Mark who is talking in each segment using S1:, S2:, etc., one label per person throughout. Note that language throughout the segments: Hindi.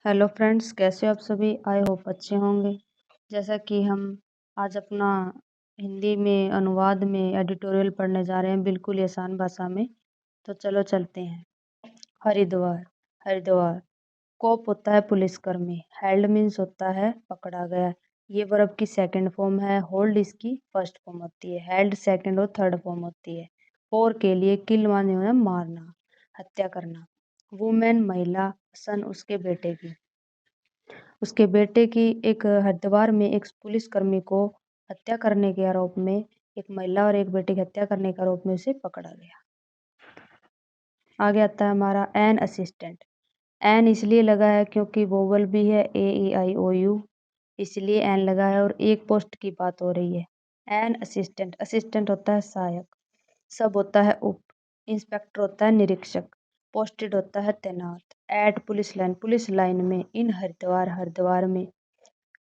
S1: हेलो फ्रेंड्स, कैसे हो आप सभी। आई होप अच्छे होंगे। जैसा कि हम आज अपना हिंदी में अनुवाद में एडिटोरियल पढ़ने जा रहे हैं, बिल्कुल ही आसान भाषा में। तो चलो चलते हैं। हरिद्वार। हरिद्वार कोप होता है पुलिसकर्मी। हेल्ड मीन्स होता है पकड़ा गया। ये वर्ब की सेकंड फॉर्म है। होल्ड इसकी फर्स्ट फॉर्म होती है। हेल्ड सेकंड और थर्ड फॉर्म होती है। और के लिए किल माने हुए मारना, हत्या करना। वुमेन महिला, सन उसके बेटे की। उसके बेटे की एक हरिद्वार में एक पुलिसकर्मी को हत्या करने के आरोप में, एक महिला और एक बेटे की हत्या करने के आरोप में उसे पकड़ा गया। आगे आता है हमारा एन असिस्टेंट। एन इसलिए लगा है क्योंकि वोवल भी है AEIOU, इसलिए एन लगा है और एक पोस्ट की बात हो रही है। एन असिस्टेंट, असिस्टेंट होता है सहायक। सब होता है उप। इंस्पेक्टर होता है निरीक्षक। पोस्टेड होता है तैनात। एट पुलिस लाइन में। इन हरिद्वार, हरिद्वार में।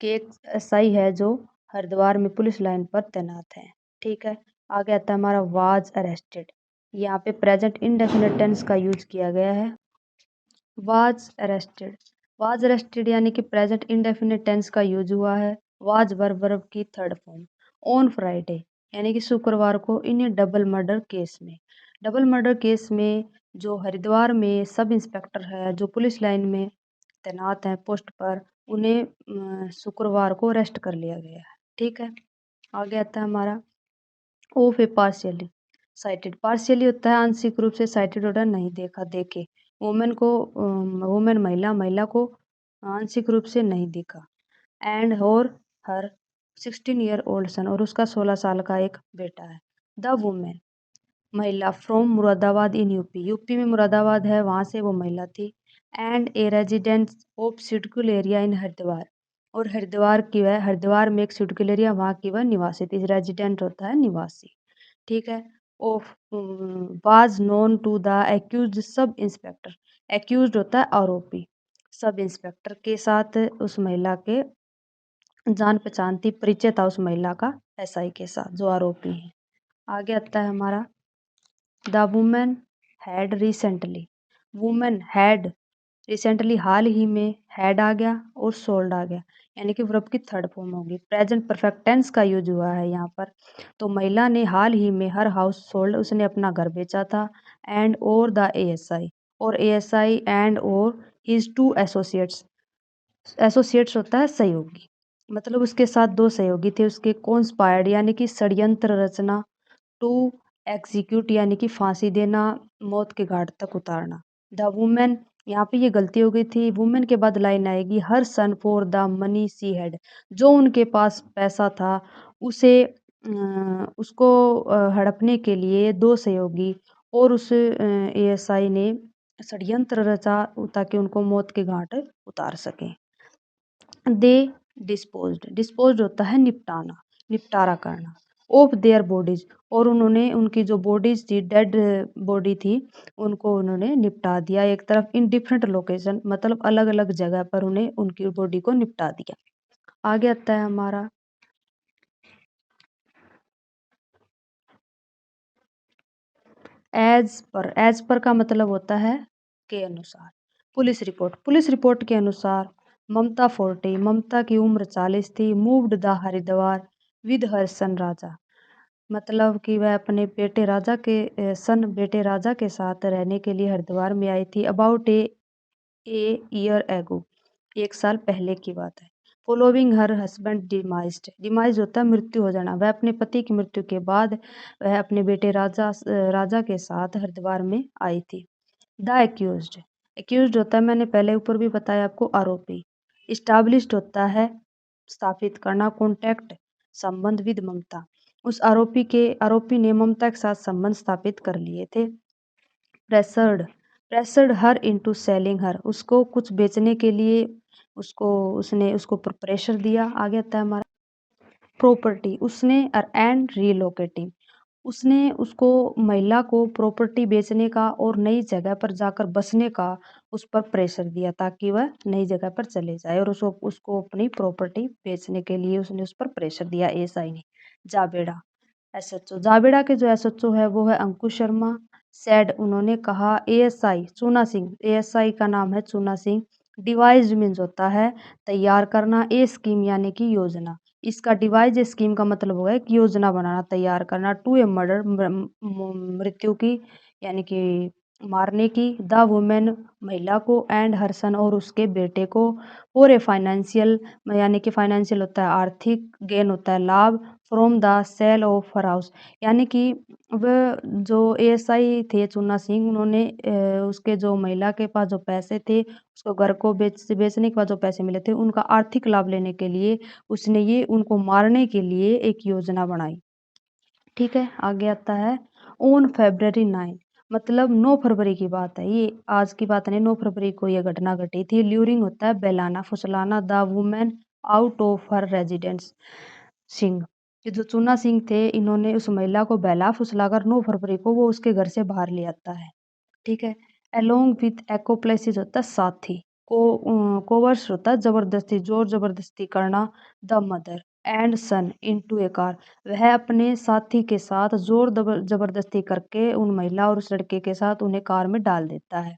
S1: कि एक एसआई है जो हरिद्वार में पुलिस लाइन पर तैनात है। ठीक है। आगे आता है हमारा वाज अरेस्टेड। यहाँ पे प्रेजेंट इंडेफिनिट टेंस का यूज किया गया है। वाज अरेस्टेड, वाज अरेस्टेड यानी कि प्रेजेंट इंडेफिनिट टेंस का यूज हुआ है। वाज वर्ब की थर्ड फॉर्म। ऑन फ्राइडे यानी कि शुक्रवार को इन डबल मर्डर केस में। डबल मर्डर केस में जो हरिद्वार में सब इंस्पेक्टर है, जो पुलिस लाइन में तैनात हैं पोस्ट पर, उन्हें शुक्रवार को अरेस्ट कर लिया गया है। ठीक है। आगे आता है हमारा of a partially sighted. Partially होता है आंशिक रूप से, साइटेड होता है नहीं देखा, देखे। वुमेन को वुमेन महिला, महिला को आंशिक रूप से नहीं देखा। एंड और हर 16 ईयर ओल्ड सन, और उसका 16 साल का एक बेटा है। द वुमेन महिला from Moradabad in UP, UP में मुरादाबाद है, वहाँ से वो महिला थी। And a resident of Sutkul area in Haridwar, और हरिद्वार की वह, हरिद्वार में एक सुटकुल एरिया, वहाँ की वह निवासी थी। रेजिडेंट होता है निवासी। ठीक है। Of was known to the accused sub inspector. Accused होता है आरोपी। सब इंस्पेक्टर के साथ उस महिला के जान पहचान थी, परिचय था उस महिला का एसआई के साथ जो आरोपी है। आगे आता है हमारा the women had recently. Women had recently हाल ही में, हैड आ गया और सोल्ड आ गया, यानी कि वर्ब की थर्ड फॉर्म होगी। प्रेजेंट परफेक्ट टेंस का यूज हुआ है यहाँ पर। तो महिला ने हाल ही में हर हाउस सोल्ड, उसने अपना घर बेचा था। एंड और द एएसआई, और एएसआई एंड और हिज टू एसोसिएट्स। एसोसिएट्स होता है सहयोगी, मतलब उसके साथ दो सहयोगी थे उसके। कॉन्स्पायर्ड यानी कि षड्यंत्र रचना। टू एग्जीक्यूट यानी कि फांसी देना, मौत के घाट तक उतारना। द वुमेन, यहाँ पे ये गलती हो गई थी, वुमेन के बाद लाइन आएगी her son for the money she had, जो उनके पास पैसा था उसे उसको हड़पने के लिए दो सहयोगी और उस एएसआई ने षड्यंत्र रचा ताकि उनको मौत के घाट उतार सकें। दे डिस्पोज्ड, डिस्पोज्ड होता है निपटाना, निपटारा करना। ऑफ देयर बॉडीज, और उन्होंने उनकी जो बॉडीज थी, डेड बॉडी थी, उनको उन्होंने निपटा दिया एक तरफ। इन डिफरेंट लोकेशन, मतलब अलग अलग जगह पर उन्हें उनकी बॉडी को निपटा दिया। आगे आता है हमारा एज पर। एज पर का मतलब होता है के अनुसार। पुलिस रिपोर्ट, पुलिस रिपोर्ट के अनुसार ममता 40, ममता की उम्र 40 थी। Moved the Haridwar with her son Raja, मतलब कि वह अपने बेटे राजा के बेटे राजा के साथ रहने के लिए हरिद्वार में आई थी। अबाउट ए ईयर एगो, एक साल पहले की बात है। फॉलोइंग हर हस्बैंड डिमाइज्ड, डिमाइज होता है मृत्यु हो जाना। वह अपने पति की मृत्यु के बाद वह अपने बेटे राजा के साथ हरिद्वार में आई थी। द एक्यूज्ड, एक्यूज्ड होता है, मैंने पहले ऊपर भी बताया आपको, आरोपी। इस्टाब्लिश्ड होता है स्थापित करना। कॉन्टैक्ट संबंध विद ममता, उस आरोपी ने ममता के साथ संबंध स्थापित कर लिए थे। Pressured, pressured her into selling her, उसको कुछ बेचने के लिए उसने उसको प्रेशर दिया। आगे आता है हमारा प्रॉपर्टी, उसने एंड रिलोकेटिंग, उसने उसको महिला को प्रॉपर्टी बेचने का और नई जगह पर जाकर बसने का उस पर प्रेशर दिया ताकि वह नई जगह पर चले जाए, और उसको उसको अपनी प्रॉपर्टी बेचने के लिए उसने उस पर प्रेशर दिया एएसआई ने। जाबेड़ा, एसएचओ, जाबेड़ा के जो एसएचओ है वो है अंकुश शर्मा। सैड, उन्होंने कहा। एएसआई चूना सिंह, एएसआई का नाम है चूना सिंह। डिवाइस मीन्स होता है तैयार करना, ए स्कीम यानी कि योजना। इसका डिवाइस स्कीम का मतलब हुआ है कि योजना बनाना, तैयार करना। टू ए मर्डर मृत्यु की यानी कि मारने की। द वुमेन महिला को, एंड हर सन और उसके बेटे को। और ए फाइनेंशियल यानी कि फाइनेंशियल होता है आर्थिक, गेन होता है लाभ। From the sale of her house यानी कि वह जो एएसआई थे चूना सिंह, उन्होंने उसके जो महिला के पास जो पैसे थे, उसको घर को बेचने के बाद जो पैसे मिले थे, उनका आर्थिक लाभ लेने के लिए उसने ये उनको मारने के लिए एक योजना बनाई। ठीक है, आगे आता है ऑन February 9, मतलब 9 फरवरी की बात है। ये आज की बात नहीं, 9 फरवरी को ये घटना घटी थी। ल्यूरिंग होता है बेलाना, फुसलाना। The women out of her residence since, ये जो चूना सिंह थे, इन्होंने उस महिला को बहला फुसलाकर 9 फरवरी को वो उसके घर से बाहर ले आता है। ठीक है। अलोंग विथ एक्कोप्लेसिस होता है साथी। कोवर्स होता है जबरदस्ती, जोर जबरदस्ती करना। The mother and son into a car, वह अपने साथी के साथ जोर जबरदस्ती करके उन महिला और उस लड़के के साथ उन्हें कार में डाल देता है।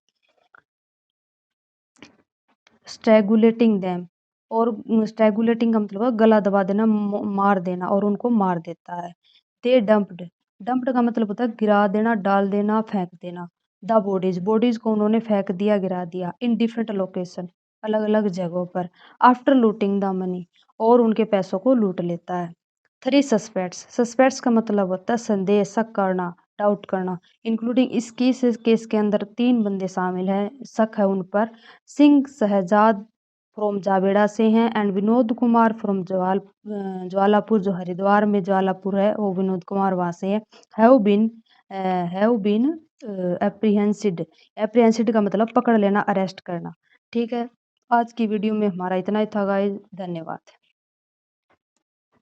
S1: स्ट्रेगुलेटिंग देम, और स्ट्रेगुलेटिंग का मतलब है गला दबा देना, मार देना, और उनको मार देता है। दे डंप्ड, डंप्ड का मतलब होता है गिरा देना, डाल देना, फेंक देना। द बॉडीज, बॉडीज को उन्होंने फेंक दिया, गिरा दिया। इन डिफरेंट लोकेशन, अलग अलग जगहों पर। आफ्टर लूटिंग द मनी, और उनके पैसों को लूट लेता है। थ्री सस्पेक्ट्स, सस्पेक्ट्स का मतलब होता है संदेह, शक करना, डाउट करना। इंक्लूडिंग इस केस के अंदर 3 बंदे शामिल हैं, शक है उन पर। सिंह शहजाद फ्रॉम जावेड़ा से हैं, एंड विनोद कुमार फ्रॉम ज्वालापुर, जो हरिद्वार में ज्वालापुर है, वो विनोद कुमार वहाँ से है। हैव बीन एप्रीहेंसिड, एप्रीहेंसिड का मतलब पकड़ लेना, अरेस्ट करना। ठीक है, आज की वीडियो में हमारा इतना ही था गाइस, धन्यवाद।